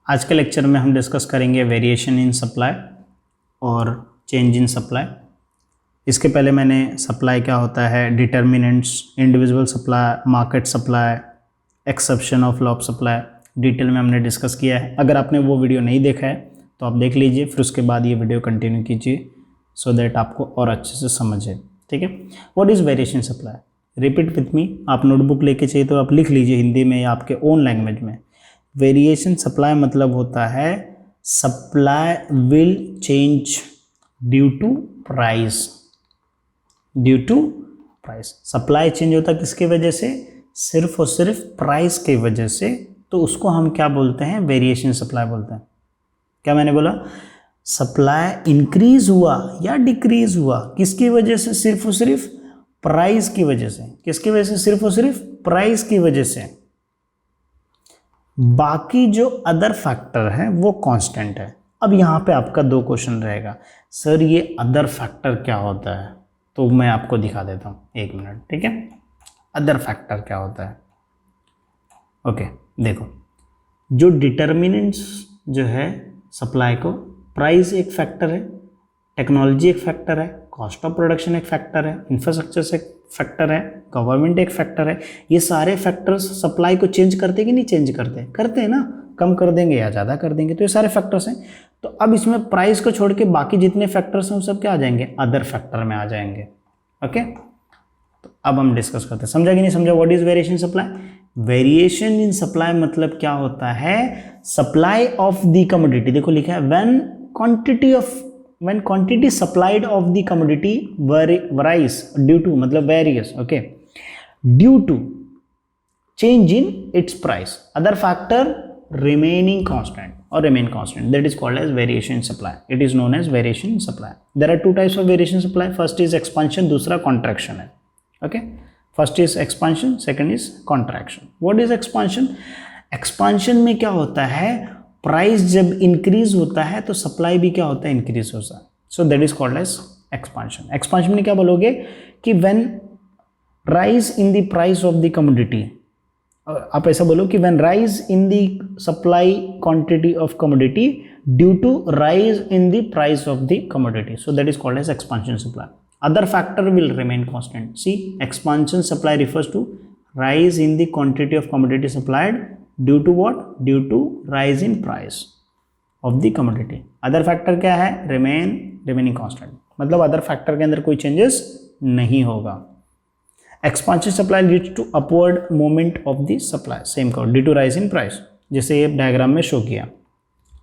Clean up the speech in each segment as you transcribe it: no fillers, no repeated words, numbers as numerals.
आज के लेक्चर में हम डिस्कस करेंगे वेरिएशन इन सप्लाई और चेंज इन सप्लाई। इसके पहले मैंने सप्लाई क्या होता है, determinants, individual supply, market supply, exception of law of supply detail में हमने डिस्कस किया है। अगर आपने वो वीडियो नहीं देखा है तो आप देख लीजिए, फिर उसके बाद ये वीडियो कंटिन्यू कीजिए सो दैट आपको और अच्छे से समझे। ठीक है, what is variation supply? Repeat with me. आप नोटबुक लेके चाहिए तो आप लिख लीजिए हिंदी में या आपके ओन लैंग्वेज में। वेरिएशन सप्लाई मतलब होता है supply will change due to price. Due to price supply change होता है किसकी वजह से? सिर्फ और सिर्फ प्राइस की वजह से। तो उसको हम क्या बोलते हैं? वेरिएशन सप्लाई बोलते हैं। क्या मैंने बोला? सप्लाई इंक्रीज हुआ या डिक्रीज हुआ किसकी वजह से? सिर्फ और सिर्फ प्राइस की वजह से। किसकी वजह से? सिर्फ और सिर्फ प्राइस की वजह से। बाकी जो अदर फैक्टर है वो कांस्टेंट है। अब यहाँ पे आपका दो क्वेश्चन रहेगा, सर ये अदर फैक्टर क्या होता है? तो मैं आपको दिखा देता हूँ, एक मिनट। ठीक है, अदर फैक्टर क्या होता है? ओके, देखो, जो डिटर्मिनेंट्स जो है सप्लाई को, प्राइस एक फैक्टर है, टेक्नोलॉजी एक फैक्टर है, कॉस्ट ऑफ प्रोडक्शन एक फैक्टर है, इंफ्रास्ट्रक्चर एक फैक्टर है, गवर्नमेंट एक फैक्टर है। ये सारे फैक्टर्स सप्लाई को चेंज करते कि नहीं चेंज करते? करते हैं ना, कम कर देंगे या ज़्यादा कर देंगे। तो ये सारे फैक्टर्स हैं। तो अब इसमें प्राइस को छोड़ के बाकी जितने फैक्टर्स हैं वो सब क्या आ जाएंगे? अदर फैक्टर में आ जाएंगे। ओके, तो अब हम डिस्कस करते हैं। समझा कि नहीं समझा? What is variation supply? Variation in supply मतलब क्या होता है? Supply of the commodity. देखो लिखा है when quantity supplied of the commodity varies due to मतलब varies, okay, due to change in its price, other factor remaining constant or remain constant, that is called as variation supply. It is known as variation supply. There are two types of variation supply. First is expansion, दूसरा contraction है. Okay, first is expansion, second is contraction. What is expansion? Expansion में क्या होता है? Price जब increase होता है तो सप्लाई भी क्या होता है? इंक्रीज होता है। So that is called as expansion. Expansion में क्या बोलोगे कि when rise in the price of the commodity, आप ऐसा बोलो कि when rise in the supply quantity of commodity due to rise in the price of the commodity, so that is called as expansion supply. Other factor will remain constant. See, expansion supply refers to rise in the quantity of commodity supplied due to what? Due to rise in price of the commodity. Other factor क्या है? remaining constant, मतलब other factor के अंदर कोई changes नहीं होगा। Expansion supply leads to upward movement of the supply, same करो, due to rise in price, जैसे ये डायग्राम में शो किया।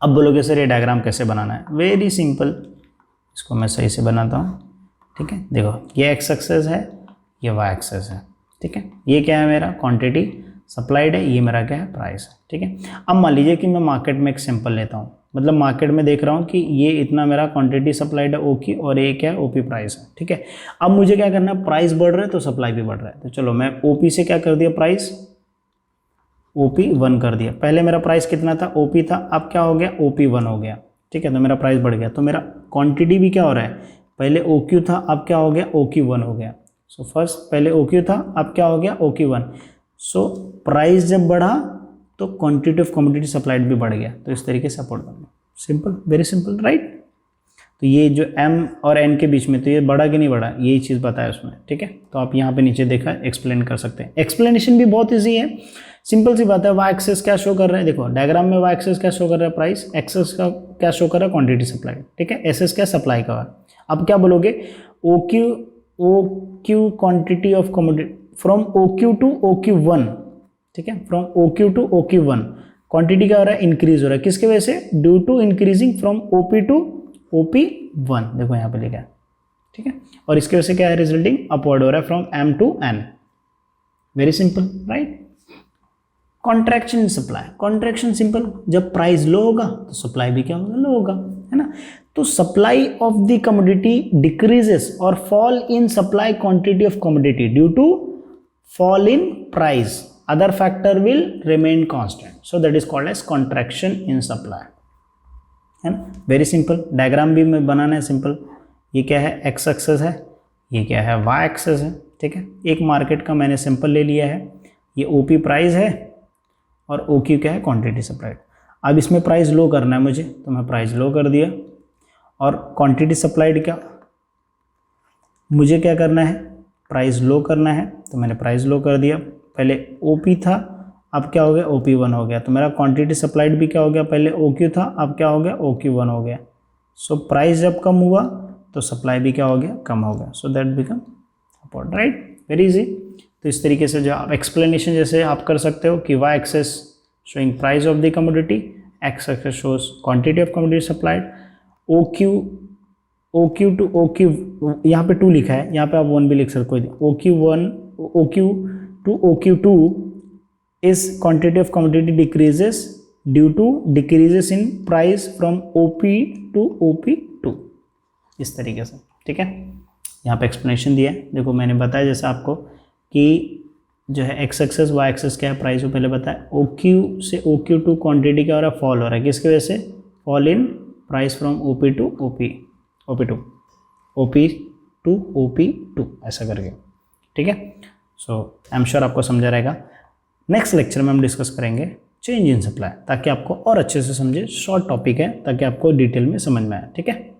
अब बोलोगे सर ये डायग्राम कैसे बनाना है? वेरी सिंपल, इसको मैं सही से बनाता हूँ। ठीक है, देखो ये एक्स एक्सेस है, ये वाई एक्सेस है। ठीक है, ये क्या है? मेरा क्वांटिटी सप्लाइड है, ये मेरा क्या है? प्राइस है। ठीक है, अब मान लीजिए कि मैं मार्केट में एक सैंपल लेता हूँ, मतलब मार्केट में देख रहा हूँ कि ये इतना मेरा क्वांटिटी सप्लाइड है ओ की, और ये क्या है? ओपी प्राइस है। ठीक है, अब मुझे क्या करना है? प्राइस बढ़ रहा है तो सप्लाई भी बढ़ रहा है। तो चलो मैं ओपी से क्या कर दिया? प्राइस ओपी 1 कर दिया। पहले मेरा प्राइस कितना था? ओपी था, अब क्या हो गया? ओपी 1 हो गया। ठीक है, तो मेरा प्राइस बढ़ गया, तो मेरा क्वान्टिटी भी क्या हो रहा है? पहले ओ क्यू था, अब क्या हो गया? ओ क्यू 1 हो गया। सो फर्स्ट पहले ओ क्यू था, अब क्या हो गया? ओ क्यू 1। सो प्राइस जब बढ़ा तो क्वांटिटी ऑफ कमोडिटी सप्लाइड भी बढ़ गया। तो इस तरीके से अपोर्ट करना, सिंपल, वेरी सिंपल, राइट? तो ये जो M और N के बीच में, तो ये बढ़ा कि नहीं बढ़ा, यही चीज़ बताया उसमें। ठीक है, तो आप यहाँ पे नीचे देखा, एक्सप्लेन कर सकते हैं। एक्सप्लेनेशन भी बहुत ईजी है, सिंपल सी बात है। वाई एक्सेस क्या शो कर रहा है? देखो डायग्राम में वाई एक्सेस क्या शो कर रहा है? प्राइस। एक्सेस का क्या शो कर रहा है? Quantity supply. ठीक है, एसएस क्या? सप्लाई का। अब क्या बोलोगे? O Q quantity of commodity from O Q to O Q 1। ठीक है, from O Q to O Q 1 quantity क्या हो रहा है? इंक्रीज हो रहा है। किसके वजह से? Due to increasing from OP to OP 1। देखो यहाँ पे लिखा है। ठीक है, और इसके वजह से क्या है? रिजल्टिंग अपवर्ड हो रहा है from M to N. Very simple, right? Contraction in supply. Contraction simple, जब प्राइस लो होगा तो सप्लाई भी क्या होगा? लो होगा, है ना? तो supply of the commodity decreases और fall in supply quantity of commodity due to fall in price, other factor will remain constant, so that is called as contraction in supply, है ना? वेरी सिंपल, डायग्राम भी में बनाना है simple. ये क्या है? X access है, ये क्या है? वाई एक्सेस है। ठीक है, एक मार्केट का मैंने सिंपल ले लिया है, ये ओपी प्राइस है और ओ क्यू क्या है? Quantity supplied. अब इसमें प्राइस लो करना है मुझे, तो मैं प्राइस लो कर दिया। और क्वांटिटी सप्लाइड क्या, मुझे क्या करना है, प्राइस लो करना है, तो मैंने प्राइस लो कर दिया। पहले OP था, अब क्या हो गया, OP1 हो गया। तो मेरा क्वांटिटी सप्लाइड भी क्या हो गया, पहले OQ था, अब क्या हो गया, OQ1 हो गया। सो प्राइस जब कम हुआ तो सप्लाई भी क्या हो गया, कम हो गया। So that become upward, right, very easy. तो इस तरीके से जो आप एक्सप्लेनेशन जैसे आप कर सकते हो कि y axis showing price of the commodity, x axis shows quantity of commodity supplied, OQ to OQ, यहाँ पे 2 लिखा है, यहाँ पे आप 1 भी लिख सकते हो। OQ to OQ2 is quantity of commodity decreases due to decreases in price from OP to OP2, इस तरीके से, ठीक है। यहाँ पे एक्सप्लेनेशन दिया है, देखो मैंने बताया जैसे आपको कि जो है x एक्सेस y एक्सेस क्या है, प्राइस को पहले बताया। OQ से OQ2 क्वांटिटी क्या हो रहा है, फॉल हो रहा है, किसकी वजह से, fall in price from OP to OP2, OP to OP2, ऐसा करके, ठीक है। सो आई एम श्योर आपको समझा रहेगा। नेक्स्ट लेक्चर में हम डिस्कस करेंगे चेंज इन सप्लाई, ताकि आपको और अच्छे से समझे। शॉर्ट टॉपिक है, ताकि आपको डिटेल में समझ में आए, ठीक है।